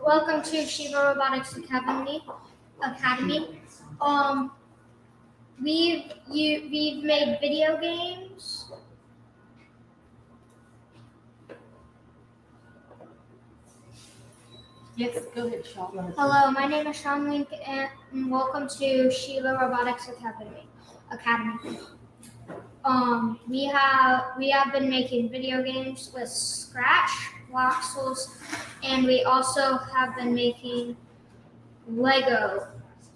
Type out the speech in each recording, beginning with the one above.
Welcome to Shiva Robotics Academy. Um, we've made video games. Yes, go ahead, Sean. Hello, my name is Sean Link, and welcome to Shiva Robotics Academy. We have been making video games with Scratch, Bloxels, and we also have been making Lego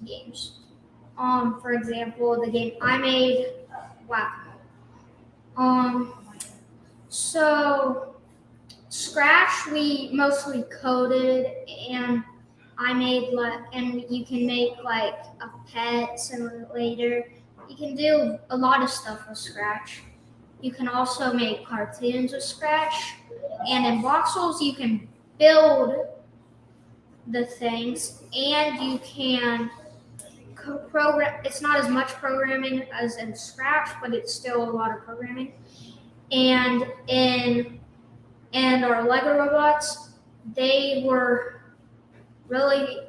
games. For example, the game I made, Whack-A-Mole. So Scratch we mostly coded, and I made and you can make like a pet simulator. You can do a lot of stuff with Scratch. You can also make cartoons with Scratch, and in Bloxels you can build the things, and you can program. It's not as much programming as in Scratch, but it's still a lot of programming. And our Lego robots, they were really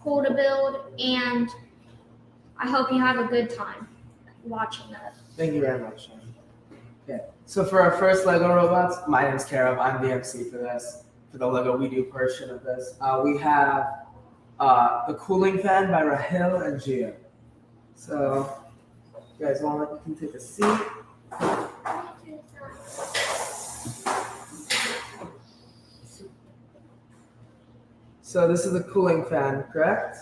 cool to build, and I hope you have a good time watching that. Thank you very much, Sean. Okay, so for our first Lego robots, my name's Karev. I'm the MC for this, for the Lego We Do portion of this. We have the cooling fan by Rahil and Gia. So, you guys want, you can take a seat. So this is a cooling fan, correct?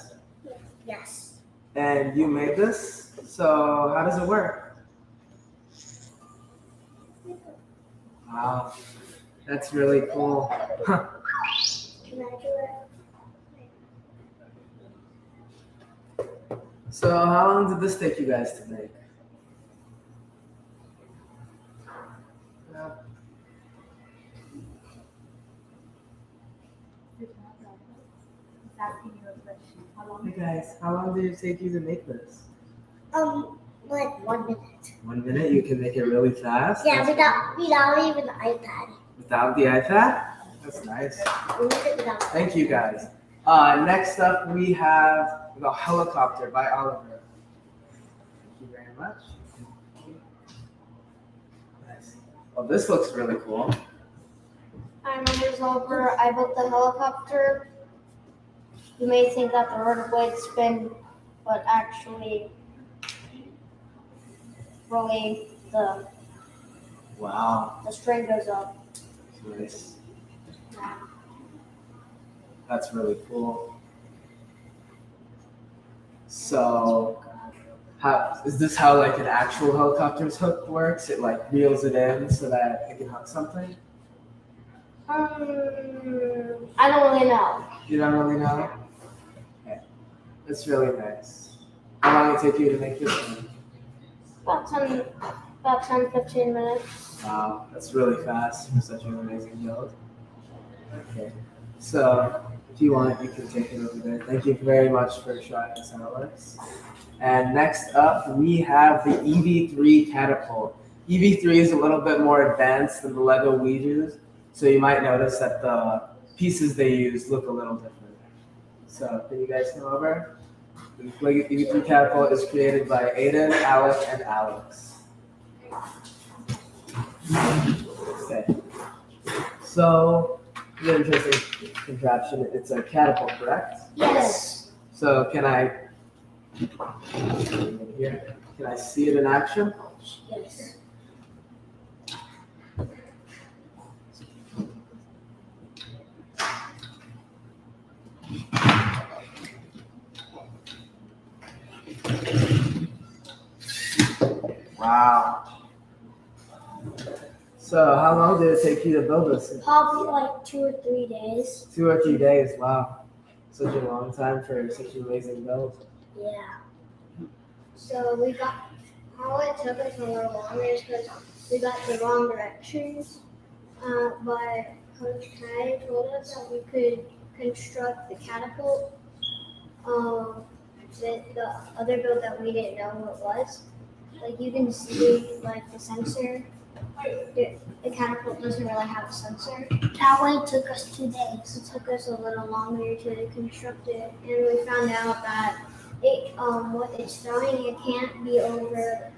Yes. And you made this. So how does it work? Wow, that's really cool. Huh. Can I do it? So how long did this take you guys to make? Hey guys, how long did it take you to make this? Like 1 minute. 1 minute? You can make it really fast? Yeah, That's without even the iPad. Without the iPad? That's nice. We did it without. Thank you guys. Next up we have the helicopter by Oliver. Thank you very much. Nice. Well, this looks really cool. Hi, my name is Oliver. I built the helicopter. You may think that the rotor blades spin, but actually, really, Wow. the string goes up. Nice. That's really cool. So, is this how like an actual helicopter's hook works? It like reels it in so that it can hook something? I don't really know. You don't really know? Okay. That's really nice. How long did it take you to make this one? About 10, 15 minutes. Wow, that's really fast for such an amazing build. Okay. So, if you want, you can take it over there. Thank you very much for showing us how it works. And next up, we have the EV3 catapult. EV3 is a little bit more advanced than the Lego we use, so you might notice that the pieces they use look a little different. So, can you guys come over? The EV3 catapult is created by Aiden, Alec, and Alex. Okay. So, it's an interesting contraption. It's a catapult, correct? Yes. So can I see it in action? Yes. Wow. So how long did it take you to build this? Probably like 2 or 3 days. 2 or 3 days. Wow. Such a long time for such an amazing build. Yeah. So how it took us a little longer is because we got the wrong directions. But Coach Kai told us that we could construct the catapult. The other build that we didn't know what it was. Like you can see like the sensor The catapult doesn't really have a sensor. That way it took us 2 days. It took us a little longer to construct it, and we found out that what it's throwing, it can't be over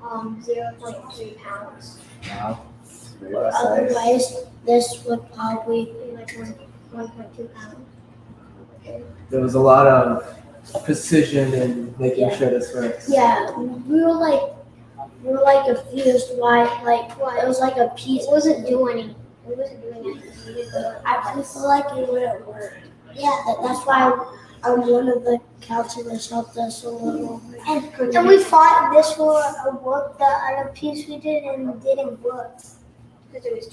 0.3 pounds. Wow. Very Or precise. otherwise, this would probably Be like 1.2 pounds. There was a lot of precision in making sure this works. Yeah, we were like confused why it was like a piece. It wasn't doing anything. It wasn't doing anything. I really feel like it wouldn't work. Yeah, that's why one of the counselors helped us a little. And we thought this would work. The other piece we did and it didn't work. Because it was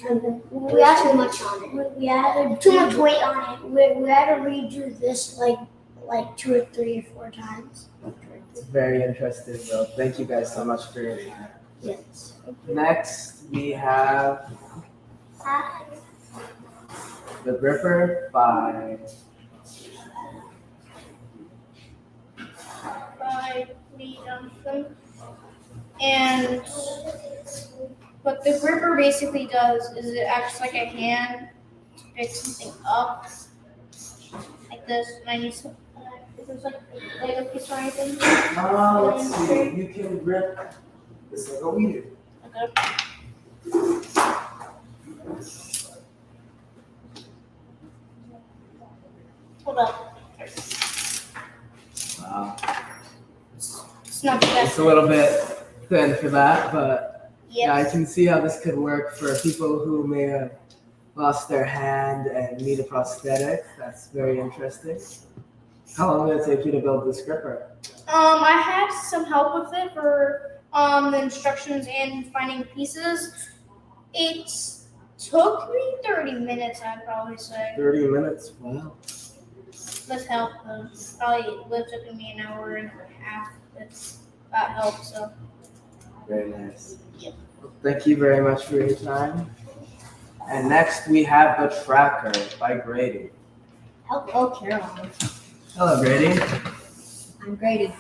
we had too much on it. We had Too much weight on it. We had to redo this like 2 or 3 or 4 times. It's very interesting, though. Thank you guys so much for your time. Yes. Next, we have The Gripper by Lee Johnson. And what the gripper basically does is it acts like a hand to pick something up, like this. And I need some. Is this like a Lego piece or anything? let's see. You can grip this like we do. Okay. Hold up. Wow. It's not the best. It's a little bit thin for that, but yeah, I Yes. can see how this could work for people who may have lost their hand and need a prosthetic. That's very interesting. How long did it take you to build this gripper? I had some help with it for the instructions and finding pieces. It took me 30 minutes, I'd probably say. 30 minutes. Wow. With help, probably would have taken me an hour and a half with that help. So Very nice. Yep. Well, thank you very much for your time. And next we have The Tracker by Grady. Hello, Caroline. Hello, Grady. I'm Grady.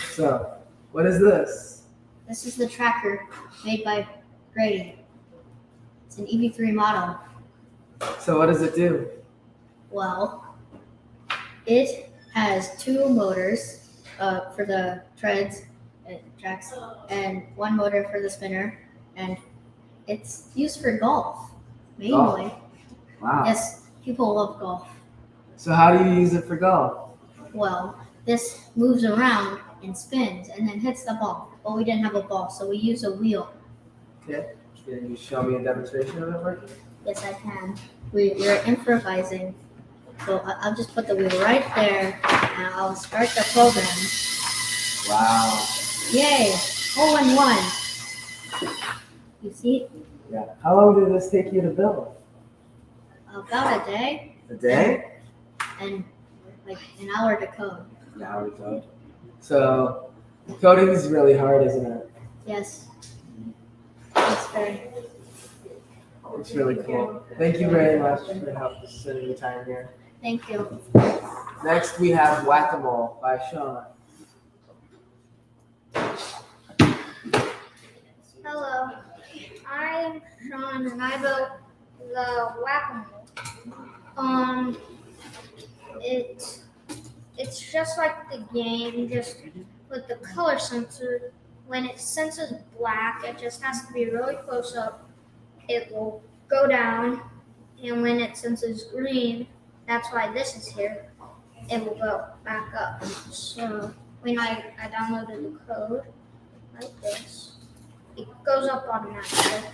So, what is this? This is the tracker made by Grady. It's an EV3 model. So, what does it do? Well, it has 2 motors for the treads and tracks, and 1 motor for the spinner, and it's used for golf mainly. Wow. Yes, people love golf. So, how do you use it for golf? Well, this moves around and spins and then hits the ball. But we didn't have a ball, so we use a wheel. Okay. Can you show me a demonstration of it working? Yes, I can. We're improvising. So I'll just put the wheel right there, and I'll start the program. Wow. Yay! Hole in 1. You see? Yeah. How long did this take you to build? About a day A day? and like an hour to code. An hour to code. So, coding is really hard, isn't it? Yes. It's very. It's really cool. Thank you very much for help spending your time here. Thank you. Next, we have Whack-A-Mole by Sean. hello, I'm Sean, and I built the Whack-A-Mole. It's just like the game, just with the color sensor. When it senses black, it just has to be really close up. It will go down, and when it senses green, that's why this is here, it will go back up. So when I downloaded the code like this, it goes up automatically.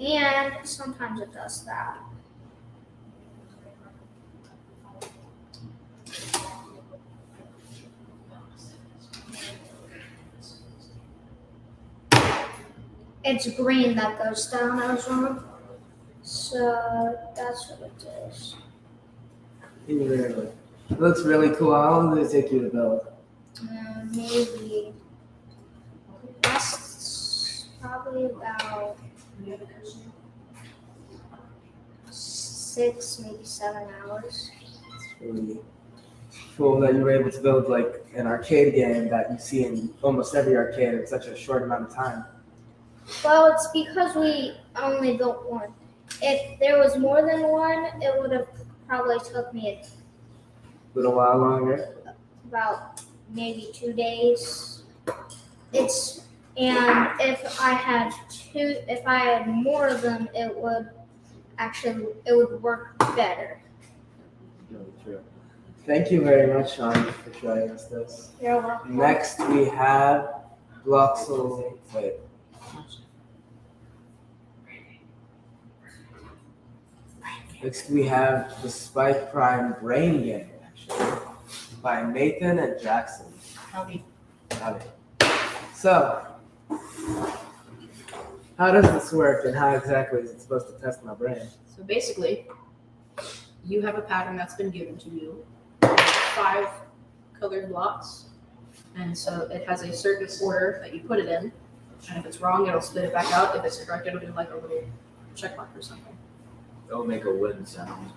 And sometimes it does that. It's green that goes down, I was wrong. So that's what it is. It looks really cool. How long did it take you to build? Maybe that's probably about 6, maybe 7 hours. It's really cool that you were able to build like an arcade game that you see in almost every arcade in such a short amount of time. Well, it's because we only built one. If there was more than one, it would have probably took me Little while longer. about maybe 2 days. And if I had more of them, it would work better. Really true. Thank you very much, Sean, for showing us this. You're welcome. Next, we have Bloxels. Wait. Next, we have the Spike Prime Brain Game, actually, by Nathan and Jackson. Howdy. Howdy. So, how does this work, and how exactly is it supposed to test my brain? So basically, you have a pattern that's been given to you, 5 colored blocks, and so it has a certain order that you put it in, and if it's wrong, it'll spit it back out. If it's correct, it'll do like a little check mark or something. It'll make a wooden sound.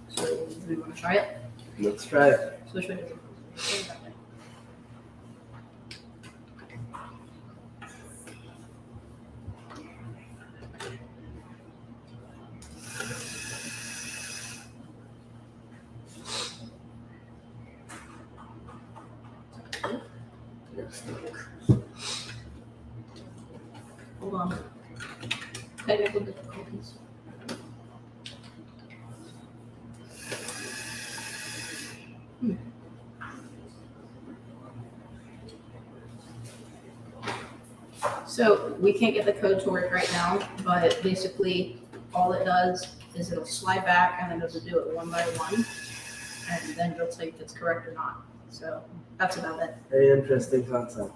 So do we want to try it? Let's try it. So which way does it go? Hold on. Technical difficulties. So we can't get the code to work right now, but basically all it does is it'll slide back and then it'll do it one by one, and then it'll tell you if it's correct or not. So that's about it. Very interesting concept.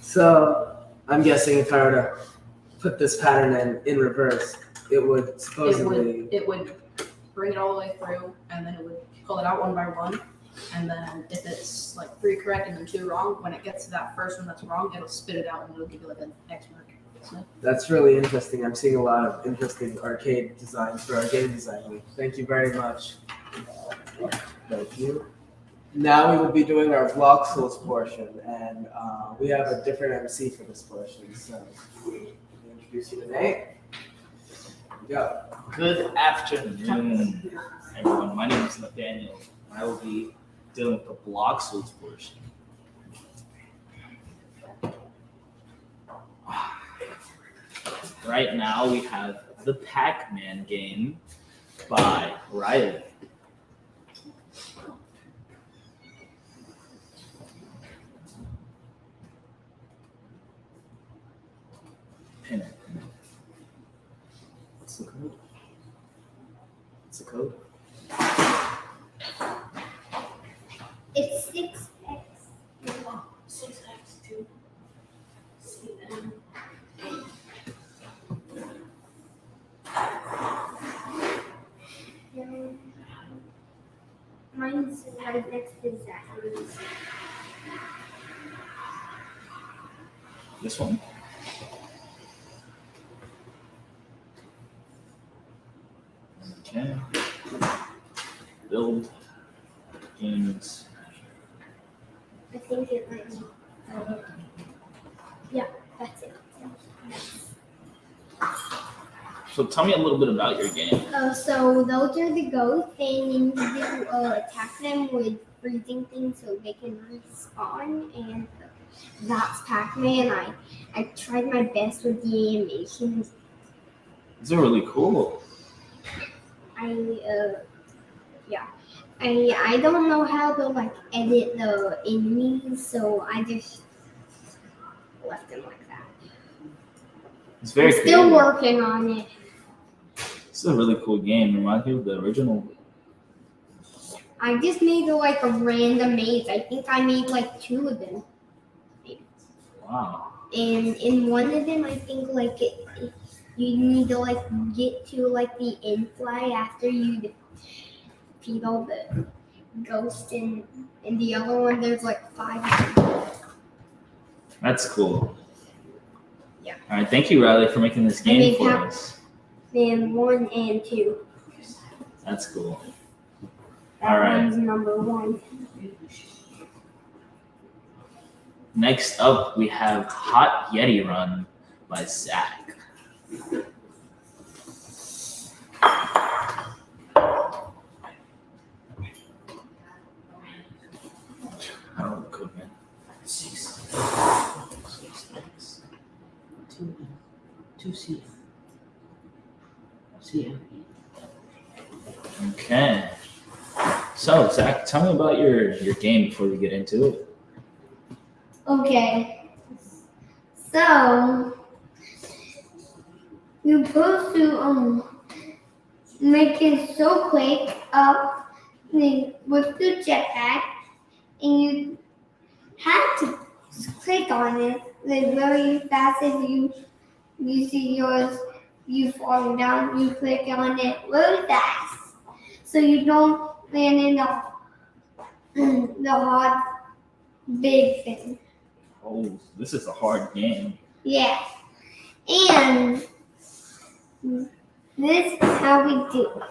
So, I'm guessing if I were to put this pattern in reverse, it would supposedly. It would bring it all the way through, and then it would pull it out one by one. And then if it's like 3 correct and then 2 wrong, when it gets to that first one that's wrong, it'll spit it out and it'll give you like an X mark. So, That's really interesting. I'm seeing a lot of interesting arcade designs for our game design week. Thank you very much. Thank you. Now we will be doing our Bloxels portion, and we have a different MC for this portion. So, let me introduce you to Nate. Go. Good afternoon, everyone. My name is Nathaniel. I will be dealing with the Bloxels portion. Right now we have the Pac-Man game by Riley. Pin it. What's the code? What's the code? It's 6x. 6x2. Mine's right next to Zachary's. This one. Okay. Build games. I think it might be. Yeah, that's it. So tell me a little bit about your game. So those are the ghosts, and you need to attack them with freezing things so they can respawn. And that's Pac-Man. I tried my best with the animations. These are really cool. I don't know how to like edit the enemies, so I just left them like that. It's very I'm still creative. working on it. This is a really cool game. Reminds me of the original. I just made like a random maze. I think I made like 2 of them. Wow. And in one of them, I think like you need to like get to like the end fly after you defeat all the ghosts. And in the other one, there's like 5 of them. That's cool. Yeah. All right. Thank you, Riley, for making this game made for Pac- us. Then 1 and 2. That's cool. That All right. one's number 1. Next up, we have Hot Yeti Run by Zach. I don't look good, man. 6. 2 C. C. Okay. So, Zach, tell me about your game before we get into it. Okay. So you're supposed to make it so quick up with the jetpack, and you have to click on it like very fast. If you see you falling down, you click on it really fast, so you don't land in the hot big thing. Oh, this is a hard game. Yeah, and this is how we do it.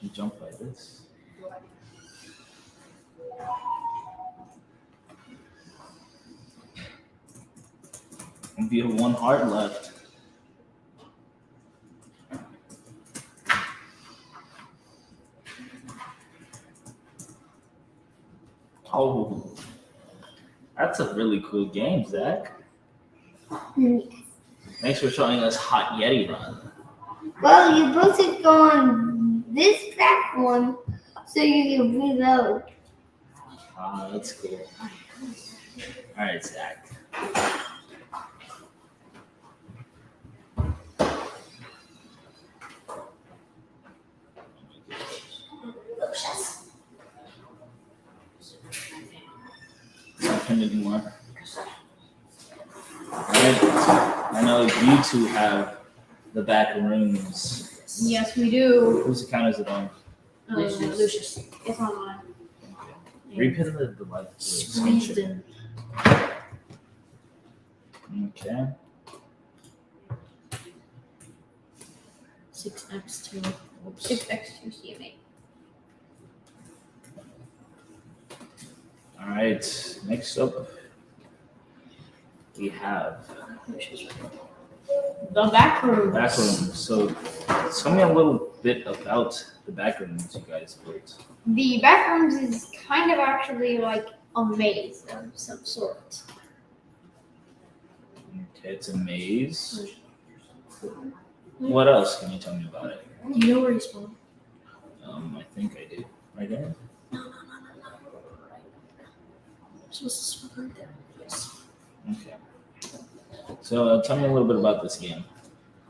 You jump like this. And we have 1 heart left. Oh, that's a really cool game, Zach. Thanks for showing us Hot Yeti Run. Well, you're supposed to go on this platform so you can reload. Ah, that's cool. All right, Zach. Not pinned anymore. Alright, I know you two have the back rooms. Yes, we do. Whose account is it on? Lucius. It's online. Repin the light. Squeezed in. Okay. 6x2. 6x2 CMA. Alright, next up we have The back room. back rooms. So tell me a little bit about the back rooms you guys built. The back rooms is kind of actually like a maze of some sort. Okay, it's a maze. What else can you tell me about it? Do you know where you spawn? I think I do. Right there? No. You're supposed to spawn right there. Yes. Okay. So tell me a little bit about this game.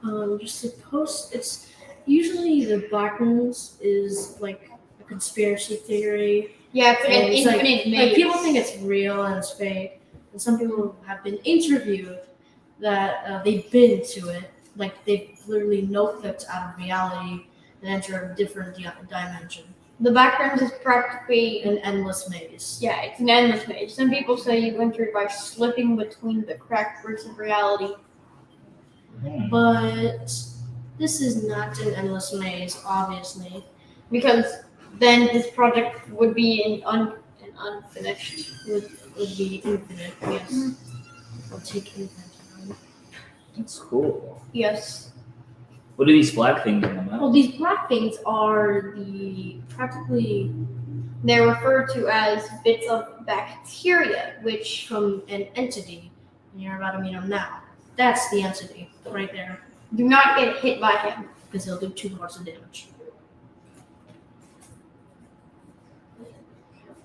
It's usually the back rooms is like a conspiracy theory. Yeah, it's like an And it's like- infinite maze. Like people think it's real and it's fake, and some people have been interviewed that they've been to it. Like they've literally no-clipped out of reality and entered a different dimension. The back rooms is practically An endless maze. yeah, it's an endless maze. Some people say you enter by slipping between the cracked bricks of reality. But this is not an endless maze, obviously. Because then this project would be unfinished. Would be infinite, yes. It'll take infinite time. That's cool. Yes. What are these black things on the map? Well, these black things are practically They're referred to as bits of bacteria, which from an entity, and you're about to meet him now. That's the entity right there, do not get hit by him. because he'll do 2 parts of damage.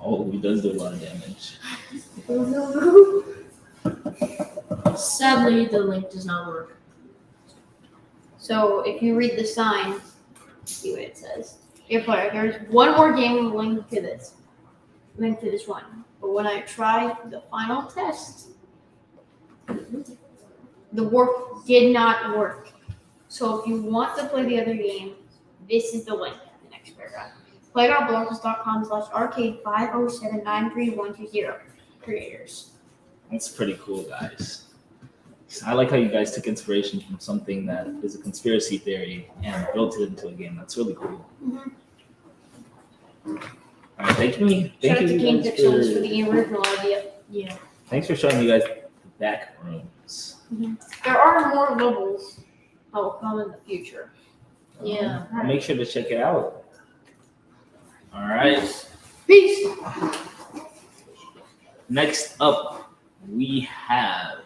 Oh, he does do a lot of damage. Sadly, the link does not work. So if you read the sign, see what it says. Dear player, there's one more game linked to this. Linked to this one. But when I try the final test, the work did not work. So if you want to play the other game, this is the link in the next paragraph. Play.bloxels.com/arcade50793120. Creators. That's pretty cool, guys. I like how you guys took inspiration from something that is a conspiracy theory and built it into a game. That's really cool. Mhm. All right, thank you. Shout out to you King guys Pixels for the original idea. Yeah. Thanks for showing you guys the back rooms. There are more levels that will come in the future. Yeah. I'll make sure to check it out. All right. Peace. Next up, we have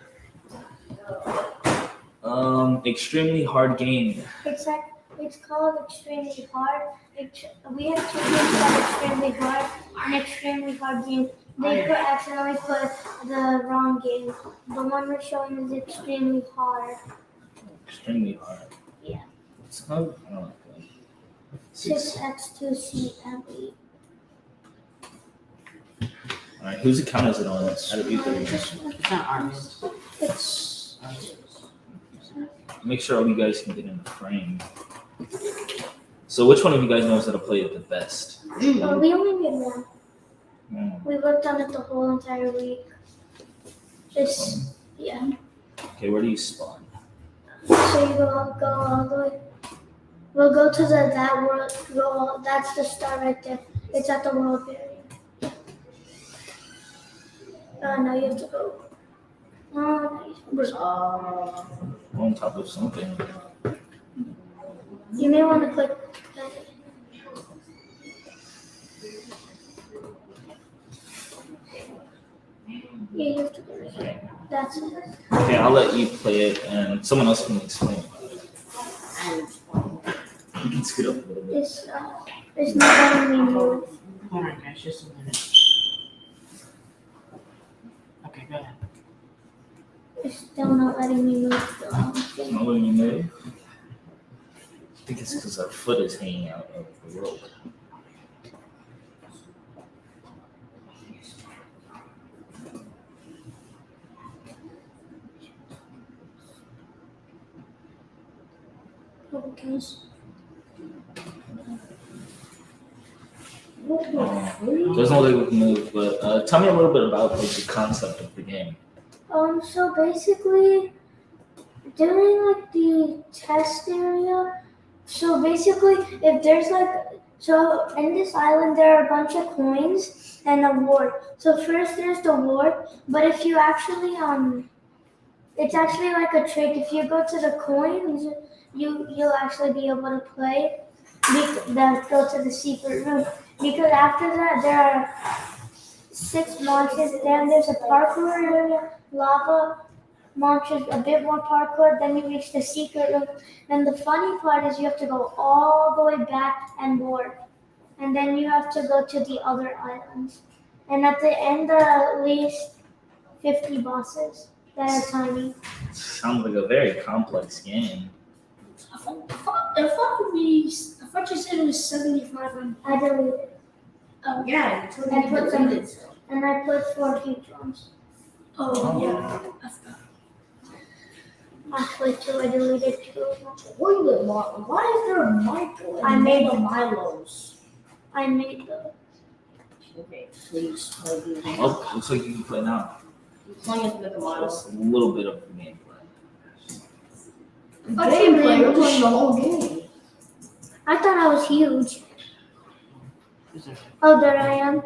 extremely hard game. It's called Extremely Hard. We have two games called Extremely Hard and Extremely Hard Games. They accidentally put the wrong game. The one we're showing is Extremely Hard. Extremely hard. Yeah. It's I don't know. 6x2c. All right, whose account is it on? Out of you three. It's not ours. It's Make sure all you guys can get in the frame. So, which one of you guys knows how to play it the best? well, we only made one. Hmm. We worked on it the whole entire week. It's yeah. Okay, where do you spawn? So you go all the way. We'll go to that world. That's the star right there. It's at the world area. No, you have to go. No, On top of something. you may want to click. Yeah, you have to go right here. That's it. Okay, I'll let you play it, and someone else can explain. You can scoot up a little bit. It's not letting me move. Hold on, guys, just a minute. Okay, go ahead. It's still not letting me move. It's not letting you move. I think it's because our foot is hanging out of the rope. Okay. Doesn't look like we can move, but tell me a little bit about like, the concept of the game. So basically, during like the test area, so basically, if there's so in this island there are a bunch of coins and a ward. So first there's the ward, but if you actually it's actually like a trick. If you go to the coins, you'll actually be able to play. Then go to the secret room because after that there are 6 monsters. Then there's a parkour area, lava monsters, a bit more parkour. Then you reach the secret room. And the funny part is you have to go all the way back and board, and then you have to go to the other islands. And at the end there are at least 50 bosses that are tiny. Sounds like a very complex game. I thought you said it was 75. I deleted it. Oh, yeah, you I put some, and I put 4 huge ones. Oh. Yeah. Actually, 2. I deleted 2 of them. Why is there a Michael? I made the Milos. I made the. Okay, please play these. Oh, looks like you can play now. Playing with the Milos. Just a little bit of the gameplay. Okay, man, We're playing the whole game. I thought I was huge. Oh, there I am.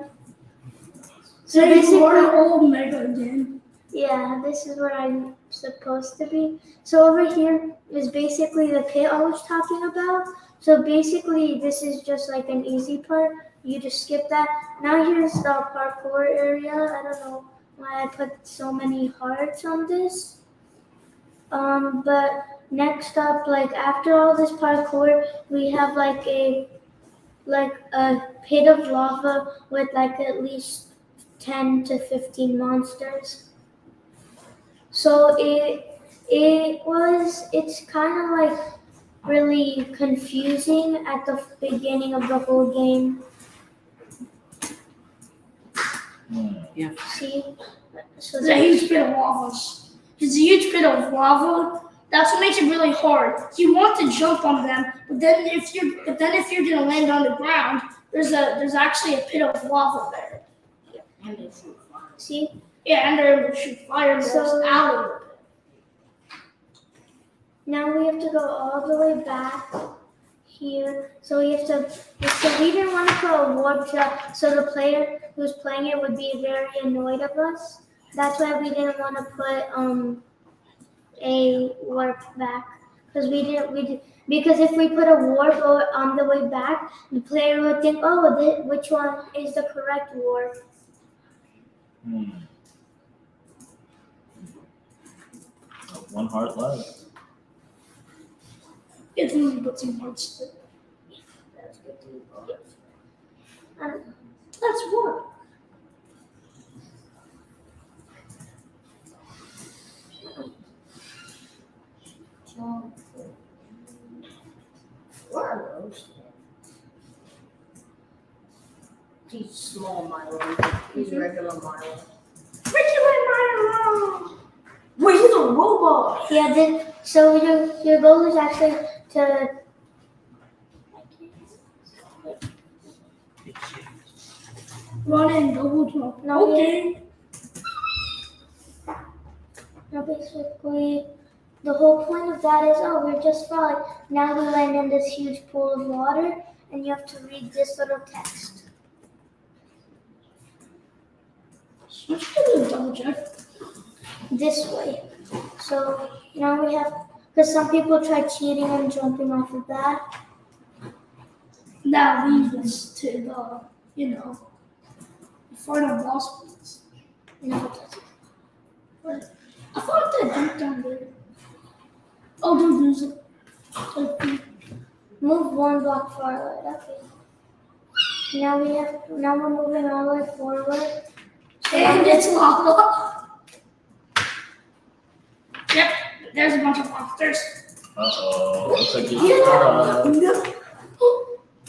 So basically, old mega again. yeah, this is where I'm supposed to be. So over here is basically the pit I was talking about. So basically, this is just like an easy part. You just skip that. Now here's the parkour area. I don't know why I put so many hearts on this. But next up, like after all this parkour, we have like a pit of lava with like at least 10 to 15 monsters. So it's kind of like really confusing at the beginning of the whole game. Yeah. See? So It's a huge pit of lava. It's a huge pit of lava. That's what makes it really hard. You want to jump on them, but then if you're gonna land on the ground, there's actually a pit of lava there. And they shoot fire. see? Yeah, and they're able to shoot fireballs So- out of it. Now we have to go all the way back here. So we didn't want to put a warp shell so the player who's playing it would be very annoyed of us. That's why we didn't want to put a warp back. Because because if we put a warp on the way back, the player would think, oh, which one is the correct warp? One heart left. It's only but some hearts. That's good to That's what. What are those? These small Milo. These regular Milo. Wait, he's a robot! Yeah, so your goal is actually to Run and double jump. No, Okay. Now basically, the whole point of that is, we're just falling. Now we land in this huge pool of water, and you have to read this little text. Which one is double jump? This way. So now we have, because some people try cheating and jumping off of that. That leads us to the, final boss ones. No, it doesn't. I thought that jump down there. Oh, don't lose it. Okay. Move one block forward. Okay. Now we're moving all the way forward. And it's lava. Yep, there's a bunch of monsters. Looks like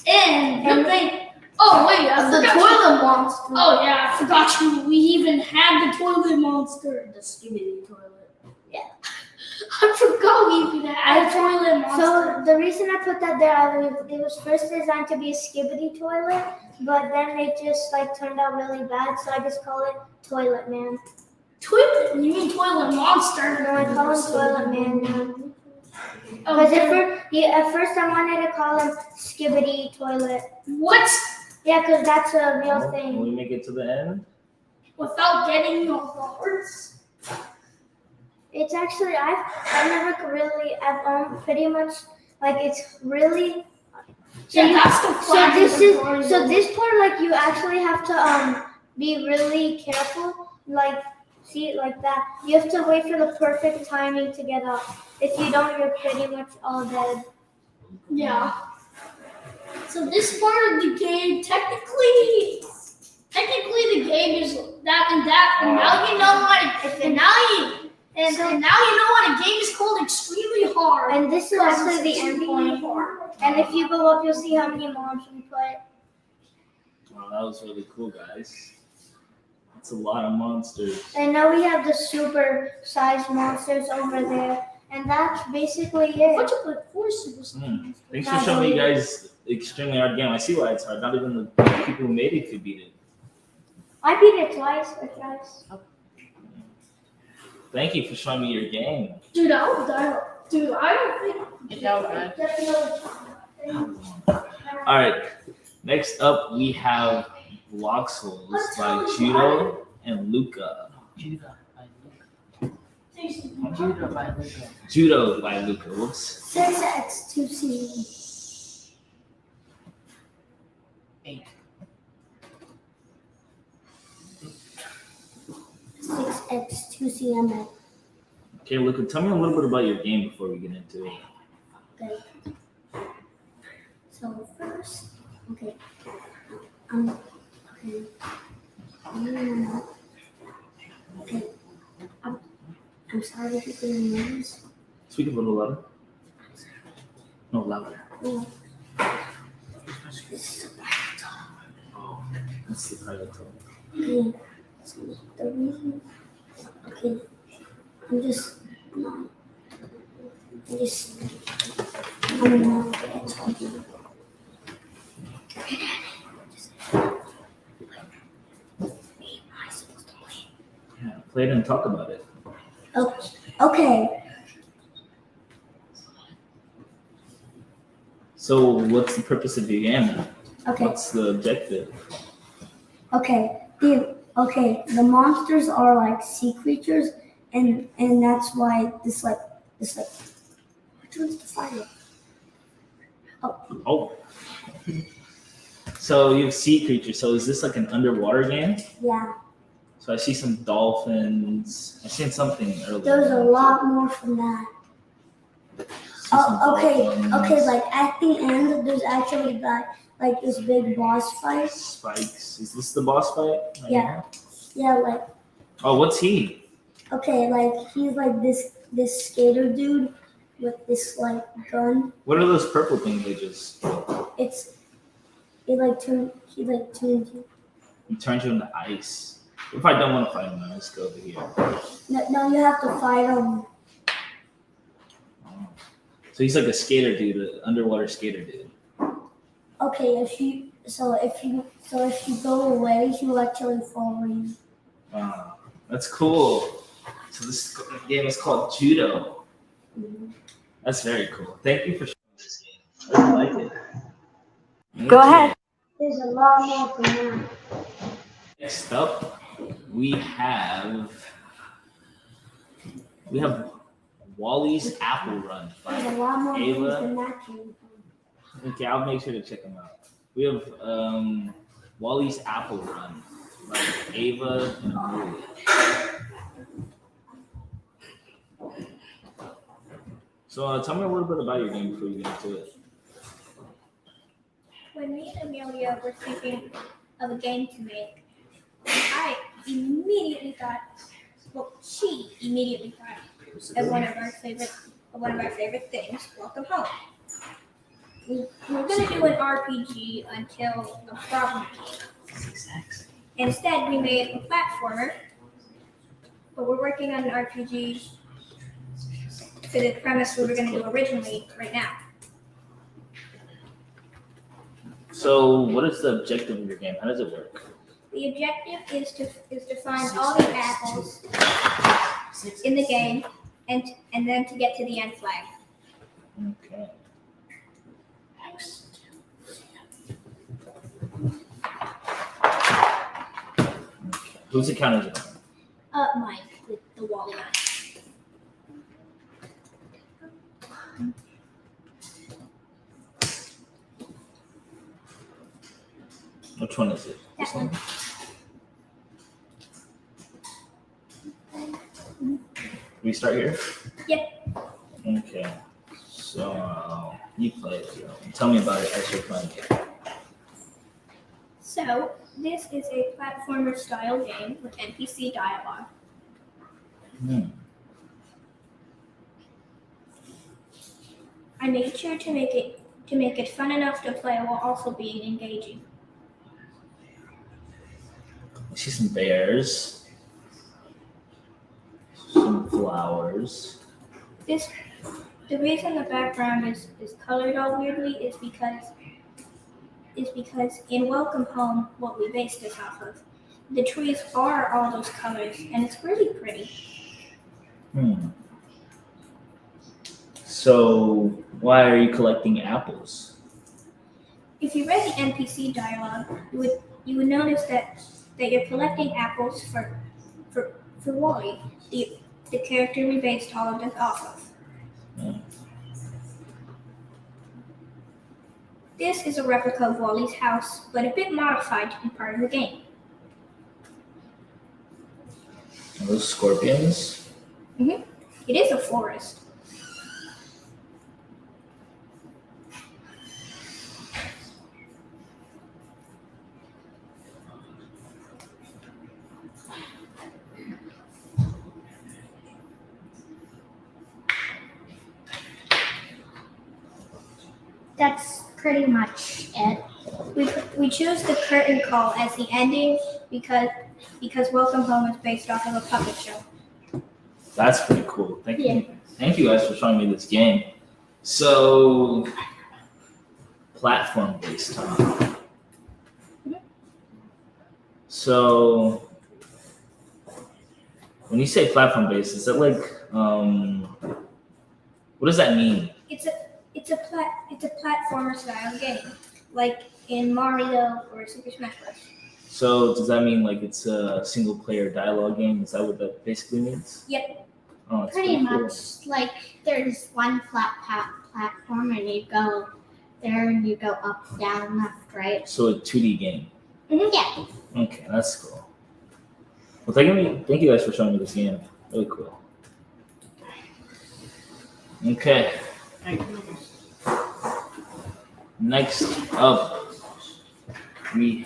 And the thing. Oh wait, The toilet monster. Oh yeah, I forgot you. We even had the toilet monster. The skibidi toilet. I forgot we even had a toilet monster. So the reason I put that there, it was first designed to be a skibidi toilet, but then it just turned out really bad, so I just call it Toilet Man. Toilet? You mean toilet monster? No, I call him Toilet Man now. Oh, Because at first I wanted to call him Skibidi Toilet. what? Yeah, because that's a real Can thing. we make it to the end? Without getting your words? It's actually I've pretty much it's really. That's the flag. So this part you actually have to be really careful see it like that. You have to wait for the perfect timing to get up. If you don't, you're pretty much all dead. Yeah. So this part of the game, technically the game is that and that, and now you know what. And now you know what a game is called extremely hard. And this is actually the end point. Hard. And if you go up, you'll see how many mobs we put. Wow, that was really cool, guys. That's a lot of monsters. And now we have the super sized monsters over there. And that's basically Bunch it. of forces. Thanks for showing me guys extremely hard game. I see why it's hard. Not even the people who made it could beat it. I beat it twice or thrice. Thank you for showing me your game. Dude, I don't think. Get out, man. All right. Next up, we have Bloxels by Judo and Luca. Judah by Luca. Judo by Luca. Whoops. 6x2c. 8. 6x2cm. Okay, Luca, tell me a little bit about your game before we get into it. Okay. So first, okay. Okay. Okay. I'm sorry if you're doing noise. Speak a little louder. No, louder. Yeah. Oh, that's the private talk. Okay. So the reason. Okay. I'm not talking. Yeah, play it and talk about it. Okay. So what's the purpose of your game? Okay. What's the objective? Okay. The monsters are like sea creatures, and that's why this like which one's the fire? Oh. So you have sea creatures. So is this like an underwater game? Yeah. So I see some dolphins. I seen something earlier. There's a lot more from that. Okay. Like at the end, there's actually like this big boss fight. Spikes. Is this the boss fight? Right Yeah. now? Yeah. Like Oh, what's he? okay. Like he's like this skater dude with this like gun. What are those purple things they just? He turns you. He turns you into ice. If I don't want to fight him, then let's go over here. No, you have to fight him. Oh. So he's like a skater dude, an underwater skater dude. Okay, if you go away, he'll actually follow you. Wow, that's cool. So this game is called Judo. That's very cool. Thank you for showing this game. I really like it. Go ahead. There's a lot more from that. Next up, we have Wally's Apple Run by There's a lot more things Ava. than that came from. Okay, I'll make sure to check them out. We have Wally's Apple Run by Ava and Amelia. So tell me a little bit about your game before you get into it. When me and Amelia were thinking of a game to make, I immediately thought, she immediately thought of one of our favorite things, Welcome Home. We were going to do an RPG until the problem came. Instead, we made a platformer, but we're working on an RPG for the premise we were going to do originally right now. So what is the objective of your game? How does it work? The objective is to find all the apples in the game and then to get to the end flag. Okay. Whose account is it on? Mike with the Wally on. Which one is it? This That one? We start here? Yep. Okay. So you play it. Tell me about it as you're playing it. So this is a platformer style game with NPC dialogue. I made sure to make it fun enough to play while also being engaging. I see some bears. Some flowers. The reason the background is colored all weirdly is because in Welcome Home, what we based this off of, the trees are all those colors, and it's really pretty. So why are you collecting apples? If you read the NPC dialogue, you would notice that you're collecting apples for Wally, the character we based all of this off of. This is a replica of Wally's house, but a bit modified to be part of the game. Are those scorpions? It is a forest. That's pretty much it. We choose the curtain call as the ending because Welcome Home is based off of a puppet show. That's pretty cool. Thank Yeah. you. Thank you guys for showing me this game. So platform based, huh? So when you say platform based, is it like what does that mean? It's it's a platformer style game, like in Mario or Super Smash Bros. So does that mean like it's a single player dialogue game? Is that what that basically means? Yep. Oh, that's Pretty cool. much like there's one flat platform and you go there and you go up, down, left, right. So a 2D game. Yeah. Okay, that's cool. Well, thank you guys for showing me this game. Really cool. Okay. Next up, we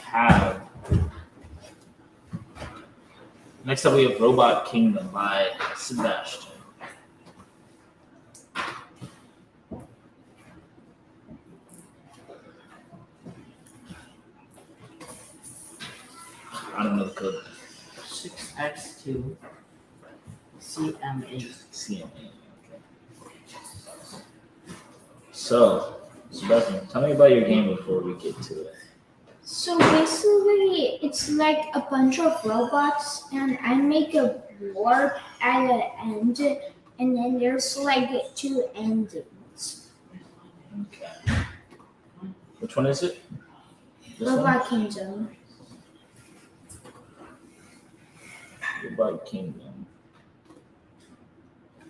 have Robot Kingdom by Sebastian. I don't know the code. 6x2 CM8. CMA. Okay. So, Sebastian, tell me about your game before we get to it. So basically, it's like a bunch of robots, and I make a warp at the end, and then there's like 2 endings. Okay. Which one is it? This one? Robot Kingdom. Robot Kingdom.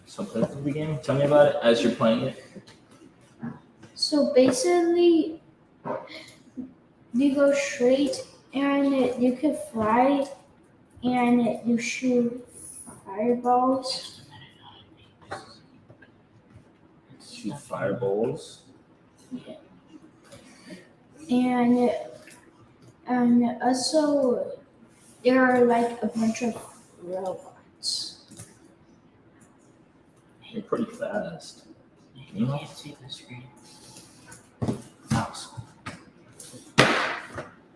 So play through the game. Tell me about it as you're playing it. So basically, you go straight, and you can fly, and you shoot fireballs. Shoot fireballs. And also, there are like a bunch of robots. You're pretty fast. You can't see the screen. Mouse.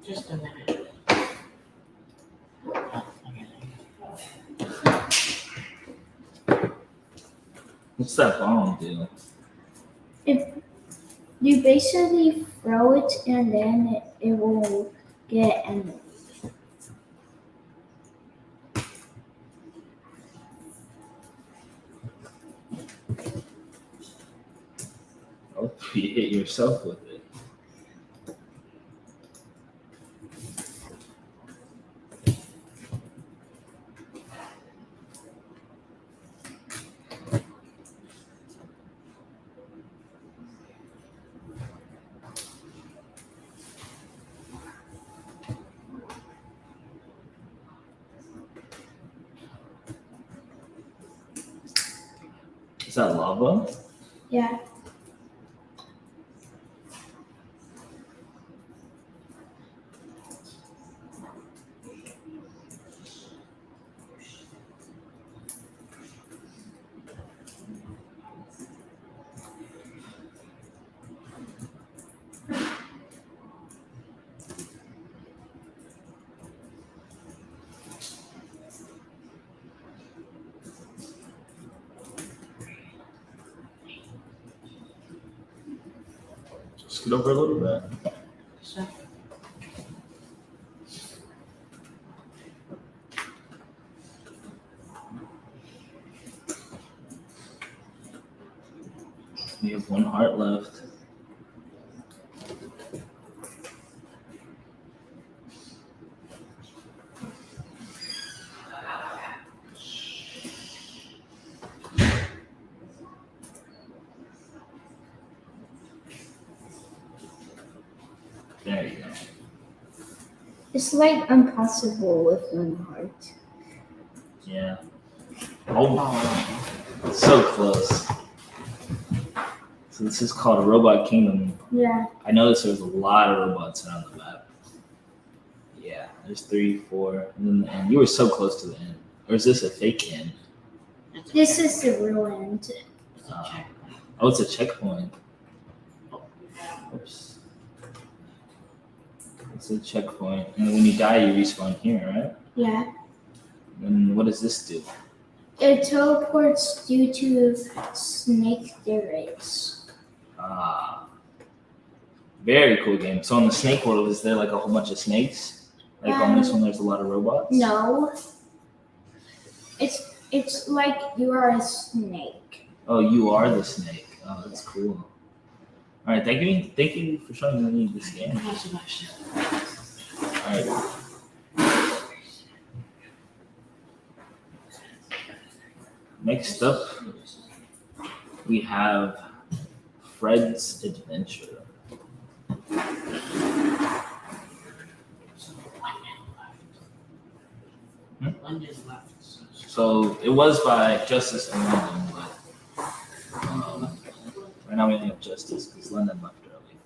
Just a minute. Oh, okay. What's that bomb do? You basically throw it, and then it will get enemies. Oh, you hit yourself with it. Is that lava? Yeah. Scoot over a little bit. So, We have 1 heart left. There you go. It's like impossible with 1 heart. Yeah. Oh, so close. So this is called Robot Kingdom. Yeah. I noticed there's a lot of robots around the map. Yeah, there's 3, 4, and then the end. You were so close to the end. Or is this a fake end? it's a This check- is the real end. it's a checkpoint. Oh, it's a checkpoint. Oops. It's a checkpoint. And when you die, you respawn here, right? Yeah. And what does this do? It teleports due to snake derricks. Ah. Very cool game. So in the snake world, is there like a whole bunch of snakes? Like on this one, there's a lot of robots? No. It's like you are a snake. Oh, you are the snake. Oh, that's cool. All right, thank you for showing me this game. Hi, Sebastian. All right. Next up, we have Fred's Adventure. London left. So it was by Justice and London, but right now we only have Justice because London left early.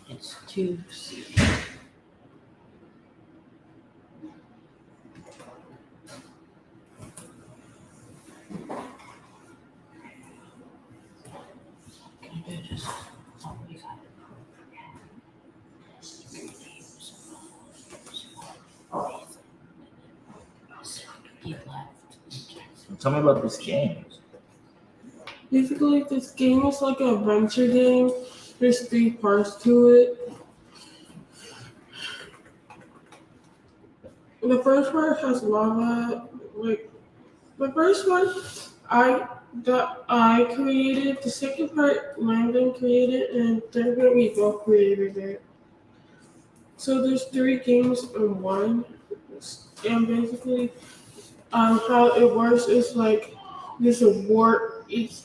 It's 2C. Can I do this? Oh, you got it. He left. Tell me about this game. Basically, this game is like an adventure game. There's 3 parts to it. The first part has lava. Like the first one, I created. The second part, Landon created, and third one we both created it. So there's 3 games in one, and basically, how it works is like there's a warp each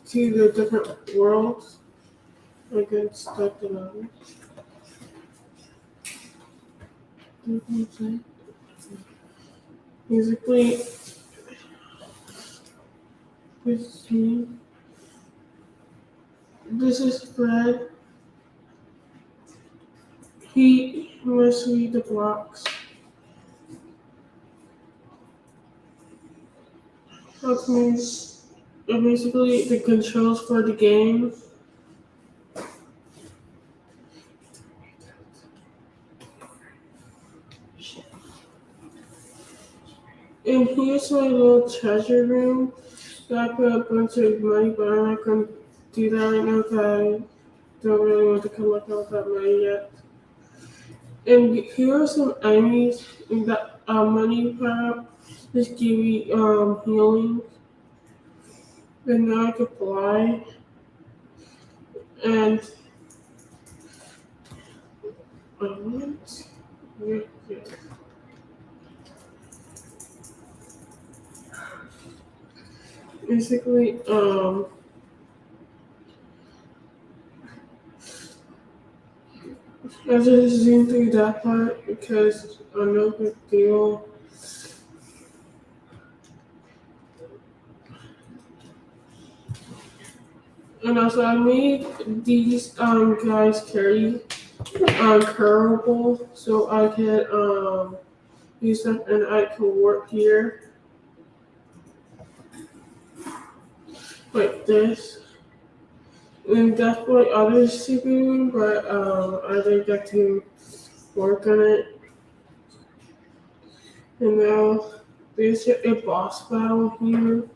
to the different worlds. I get stuck in others. Basically, this is Fred. He must read the blocks. That means basically the controls for the game. And here's my little treasure room. I put a bunch of money, but I'm not going to do that right now because I don't really want to come up with that money yet. And here are some enemies in that money pile. Just give me healing. And now I can fly. And basically, I just zoomed through that part because no big deal. And also I made these guys carry curable so I can use them and I can work here like this. And that's what others should be doing, but I didn't get to work on it. And now there's a boss battle here.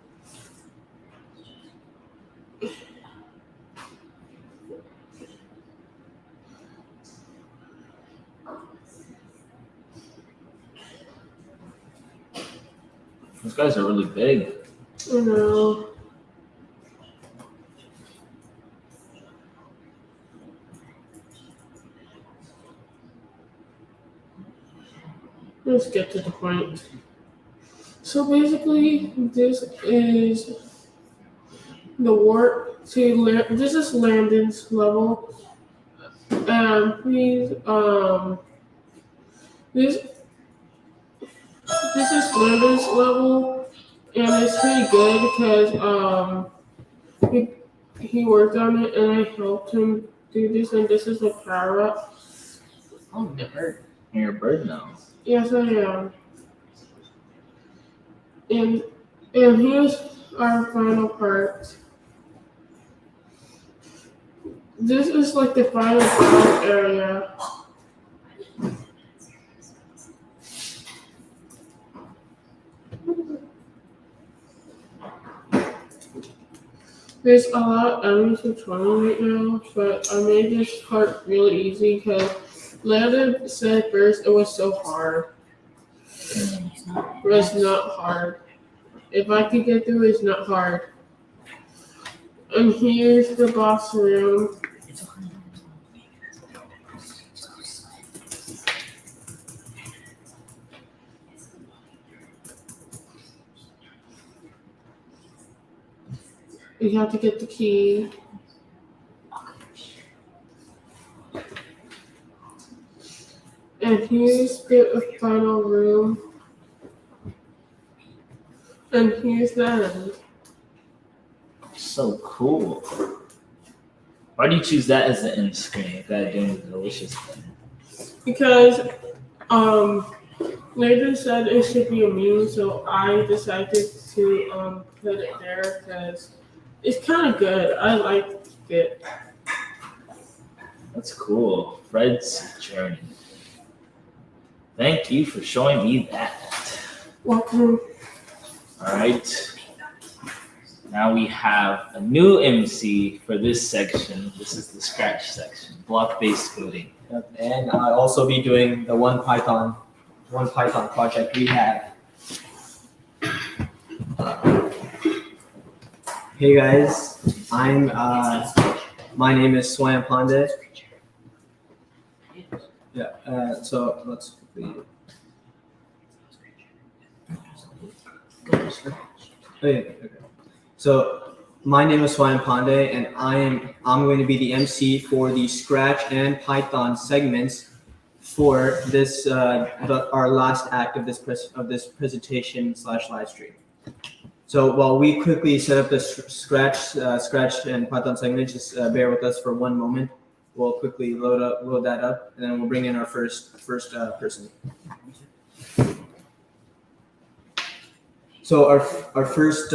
Those guys are really big. I know. Let's get to the point. So basically, this is the warp to this is Landon's level. Please, this is Landon's level, and it's pretty good because he worked on it and I helped him do this. And this is the power up. Oh, the bird. You're a bird now. Yes, I am. And here's our final part. This is like the final boss area. There's a lot of enemies controlling right now, but I made this part really easy because Landon said first it was so hard. It was not hard. If I can get through, it's not hard. And here's the boss room. You have to get the key. And here's the final room. And here's the end. So cool. Why do you choose that as the end screen? That doing the delicious thing. Because later said it should be immune, so I decided to put it there because it's kind of good. I like it. That's cool. Fred's journey. Thank you for showing me that. Welcome. All right. Now we have a new MC for this section. This is the scratch section, block-based coding. Yep. And I'll also be doing the one Python project we have. Hey guys, my name is Swayam Pandey. Yeah. So let's quickly. Oh, yeah, okay. So my name is Swayam Pandey, and I'm going to be the MC for the Scratch and Python segments for this our last act of this presentation / live stream. So while we quickly set up the Scratch and Python segments, just bear with us for one moment. We'll quickly load that up, and then we'll bring in our first person. So our first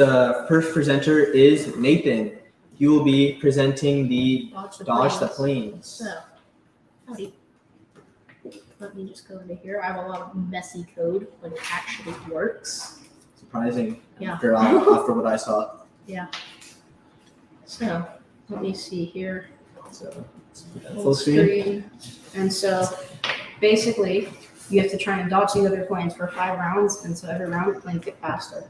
presenter is Nathan. He will be presenting the Dodge the Planes. So, howdy. Let me just go into here. I have a lot of messy code, but it actually works. Surprising. Yeah. After what I saw. Yeah. So, let me see here. So full screen. And so, basically, you have to try and dodge the other planes for 5 rounds, and so every round the planes get faster.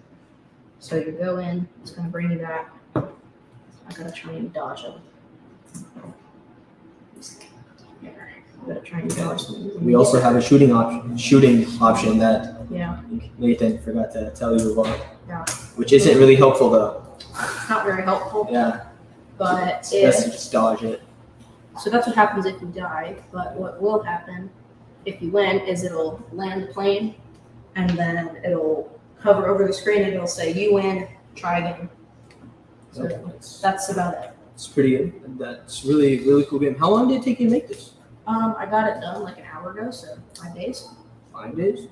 So you go in, it's going to bring you back. I gotta try and dodge them. There. I gotta try and dodge them. We also have a shooting option that Yeah. Nathan forgot to tell you about. Yeah. Which isn't really helpful though. It's not very helpful, Yeah. but It's best to just dodge it. so that's what happens if you die. But what will happen if you win is it'll land the plane, and then it'll hover over the screen and it'll say you win, try again. So that's about it. It's pretty good. That's really cool game. How long did it take you to make this? I got it done like an hour ago, so 5 days. 5 days.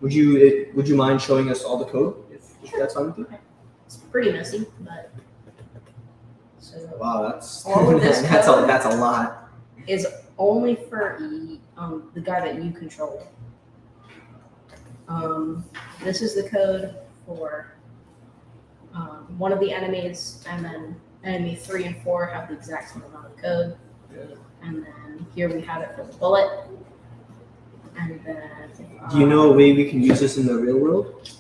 Would you mind showing us all the code if that's fine with you? It's pretty messy, but so Wow, that's All of this that's code- a lot. is only for the guy that you control. This is the code for one of the enemies, and then enemy 3 and 4 have the exact same amount of code. And then here we have it for the bullet. And then Do you know a way we can use this in the real world?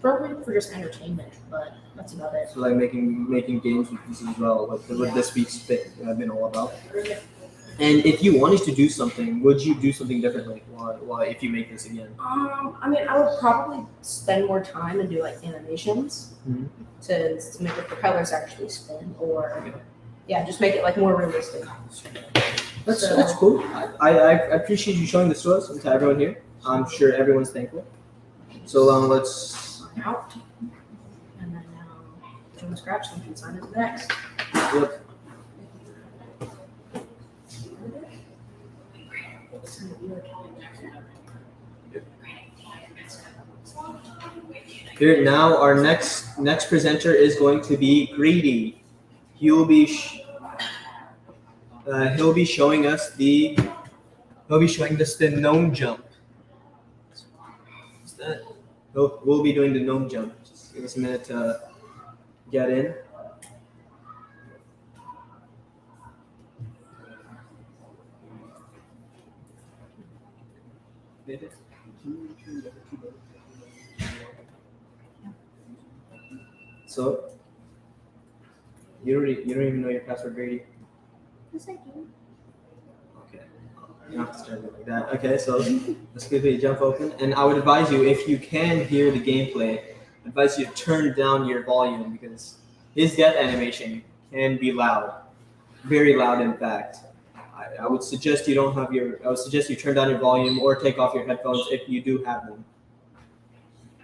probably for just entertainment, but that's about it. So like making games with this as well. Like would this be been all about? And if you wanted to do something, would you do something differently? Why if you make this again? I mean, I would probably spend more time and do like animations Mhm. to make the propellers actually spin, or just make it like more realistic. That's cool. I appreciate you showing this to us and to everyone here. I'm sure everyone's thankful. So let's. Out, and then from scratch, we can sign it next. Yep. Here now, our next presenter is going to be Grady. He'll be showing us the gnome jump. What's that? We'll be doing the gnome jump. Just give us a minute to get in. So you don't even know your password, Grady. Yes, I do. Okay. You don't have to start it like that. Okay, so let's quickly jump open. And I would advise you, if you can hear the gameplay, I advise you to turn down your volume because his death animation can be loud, very loud, in fact. I would suggest you don't have your. I would suggest you turn down your volume or take off your headphones if you do have them,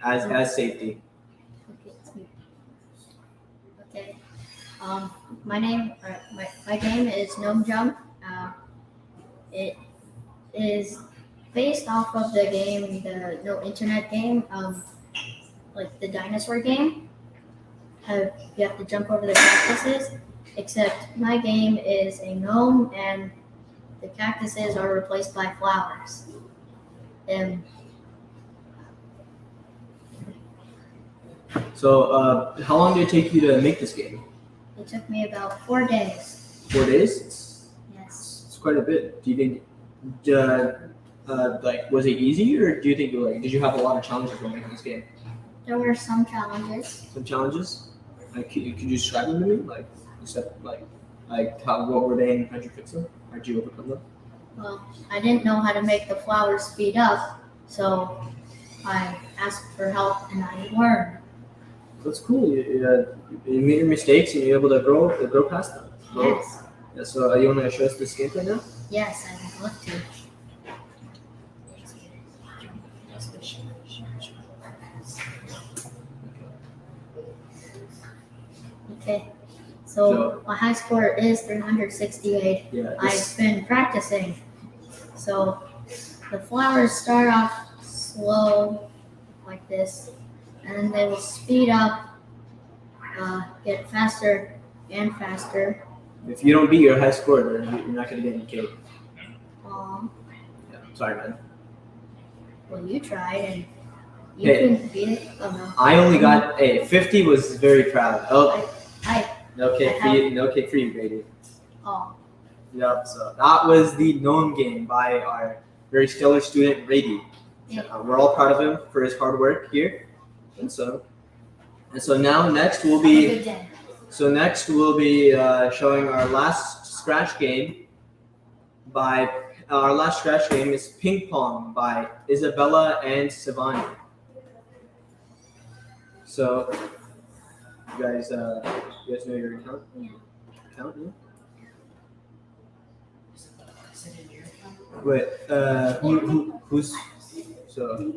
as safety. Okay, it's me. Okay. My name, my game is Gnome Jump. It is based off of the game, the no internet game, like the dinosaur game. You have to jump over the cactuses. Except my game is a gnome, and the cactuses are replaced by flowers. So, how long did it take you to make this game? It took me about 4 days. 4 days? Yes. It's quite a bit. Do you think, like, was it easy, or do you think did you have a lot of challenges when making this game? There were some challenges. Some challenges? Like, could you describe them to me? Like, except what were they and how'd you fix them? How'd you overcome them? Well, I didn't know how to make the flowers speed up, so I asked for help and I learned. That's cool. You made your mistakes and you're able to grow past them. Yes. Yeah, so you want to show us this gameplay now? Yes, I'd love to. Okay. So my high score is 368. Yeah. I've been practicing. So the flowers start off slow like this, and then they will speed up, get faster and faster. If you don't beat your high score, then you're not going to get any cake. Yeah, sorry, man. Well, you tried and you Hey. couldn't beat it. Oh no. I only got 50 was very proud. Oh, I no cake for you. No cake for you, Grady. oh Yep. So that was the Gnome game by our very stellar student Grady. Yeah. We're all proud of him for his hard work here, and so now next we'll be. have a good day. So next we'll be showing our last scratch game our last scratch game is Ping Pong by Isabella and Savani. So you guys know your account? Yeah. Account, yeah? Is it in your account? Wait, who's so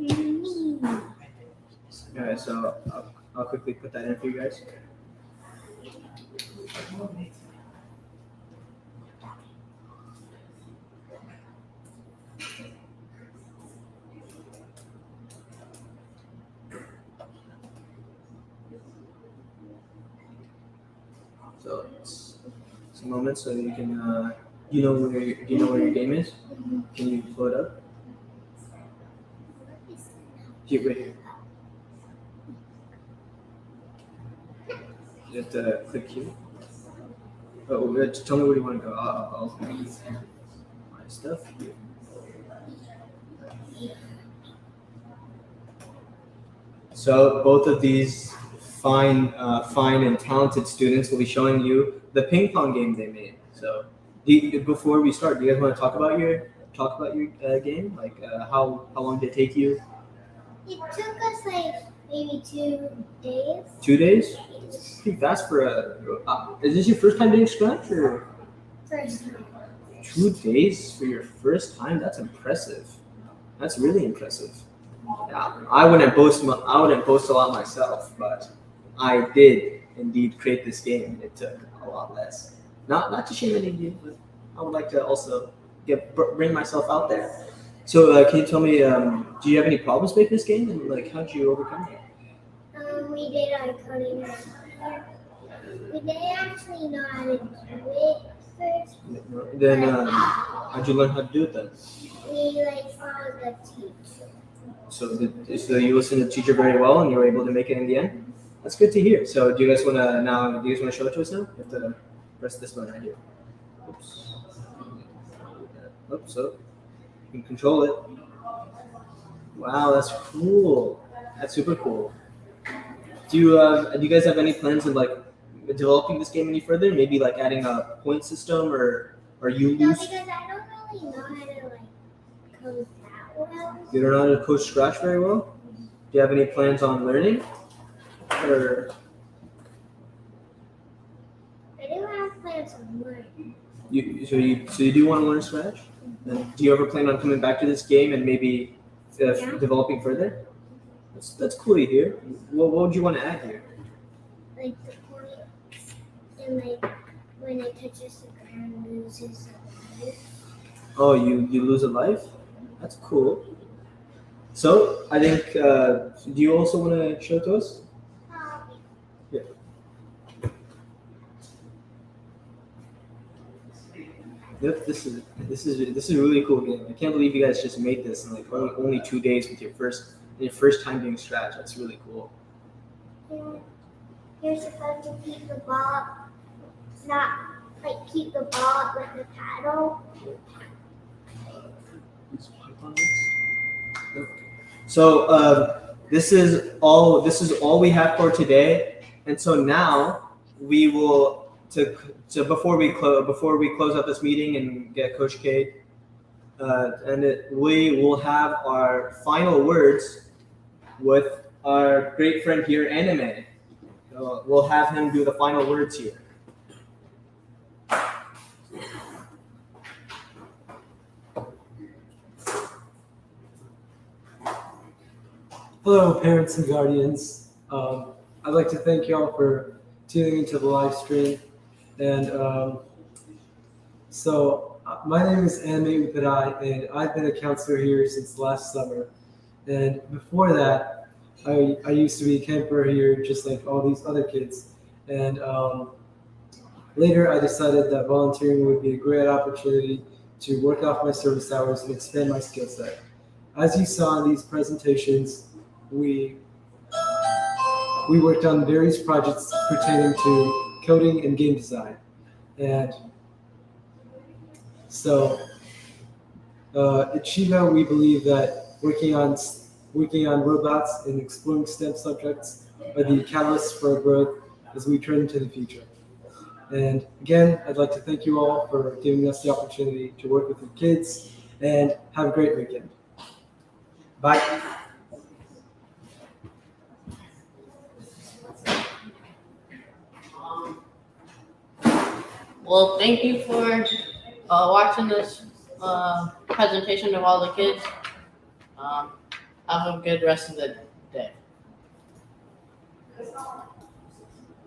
alright, so I'll quickly put that in for you guys. So it's a moment so you can do you know where your game is? Can you pull it up? Here, right here. You have to click here. Oh, just tell me where you want to go. I'll my stuff here. So both of these fine and talented students will be showing you the ping pong game they made. So before we start, do you guys want to talk about your game? Like how long did it take you? It took us like maybe 2 days. 2 days? Pretty fast for is this your first time doing Scratch or? First. 2 days for your first time? That's impressive. That's really impressive. Yeah, I wouldn't boast a lot myself, but I did indeed create this game. It took a lot less. Not to shame any of you, but I would like to also bring myself out there. So can you tell me, do you have any problems making this game, and like how did you overcome it? We did our coding. We didn't actually know how to do it first. Then how'd you learn how to do it then? We like followed the teacher. So you listened to the teacher very well, and you were able to make it in the end. That's good to hear. So do you guys want to show it to us now? You have to press this button right here. Oops. Oops. So you can control it. Wow, that's cool. That's super cool. Do you guys have any plans of like developing this game any further? Maybe like adding a point system or you No, lose? because I don't really know how to like code that well. You don't know how to code Scratch very well? Do you have any plans on learning? Or I do have plans on learning. so you do want to learn Scratch? Then do you ever plan on coming back to this game and maybe Yeah. developing further? That's cool to hear. What would you want to add here? Like the points and like when it touches the ground loses a life. Oh, you lose a life? That's cool. So I think do you also want to show it to us? Yeah. Yep, this is a really cool game. I can't believe you guys just made this in like only 2 days with your first time doing Scratch. That's really cool. Yeah. You're supposed to keep the ball, not like keep the ball with the paddle. So this is all we have for today, and so now we will before we close out this meeting and get Coach K, we will have our final words with our great friend here, Anime. We'll have him do the final words here. Hello, parents and guardians. I'd like to thank y'all for tuning into the live stream. And my name is Anime Upadai, and I've been a counselor here since last summer. And before that, I used to be a camper here just like all these other kids. And later I decided that volunteering would be a great opportunity to work off my service hours and expand my skill set. As you saw in these presentations, we worked on various projects pertaining to coding and game design. And so at Shiva, we believe that working on robots and exploring STEM subjects are the catalysts for our growth as we turn into the future. And again, I'd like to thank you all for giving us the opportunity to work with your kids, and have a great weekend. Bye. Well, thank you for watching this presentation of all the kids. Have a good rest of the day.